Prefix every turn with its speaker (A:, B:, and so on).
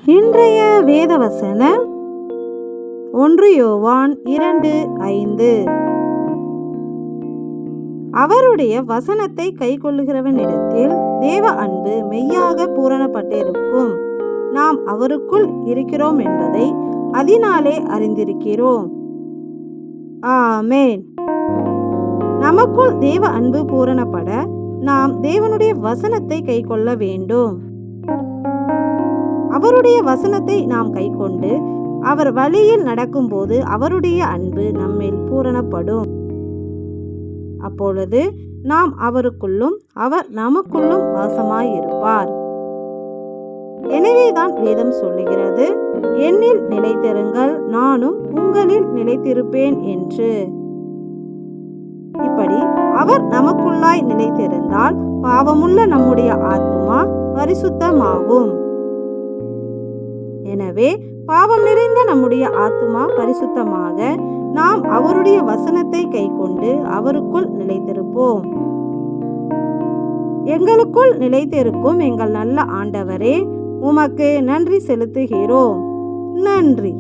A: இன்றைய வேத வசனம் 1 யோவான் 2:5. அவருடைய வசனத்தை கைக்கொள்ளுகிறவனிடத்தில் தேவ அன்பு மெய்யாக பூரணப்பட்டிருக்கும். நாம் அவருக்குள் இருக்கிறோம் என்பதை அதனாலே அறிந்திருக்கிறோம். ஆமென். நமக்குள் தேவ அன்பு பூரணப்பட நாம் தேவனுடைய வசனத்தை கைக்கொள்ள வேண்டும். அவருடைய வசனத்தை நாம் கைக்கொண்டு அவர் வழியில் நடக்கும்போது அவருடைய அன்பு நம்மில் பூரணப்படும். அப்பொழுது நாம் அவருக்குள்ளும் அவர் நமக்குள்ளும் வாசமாயிருப்பார். எனவேதான் வேதம் சொல்லுகிறது, என்னில் நிலைத்திருங்கள், நானும் உங்களில் நிலைத்திருப்பேன் என்று. இப்படி அவர் நமக்குள்ளாய் நிலைத்திருந்தால் பாவமுள்ள நம்முடைய ஆத்துமா பரிசுத்தமாகும். எனவே பாவம் நிறைந்த நம்முடைய ஆத்துமா பரிசுத்தமாக நாம் அவருடைய வசனத்தை கைக்கொண்டு அவருக்குள் நிலைத்திருப்போம். எங்களுக்குள் நிலைத்திருக்கும் எங்கள் நல்ல ஆண்டவரே, உமக்கு நன்றி செலுத்துகிறோம். நன்றி.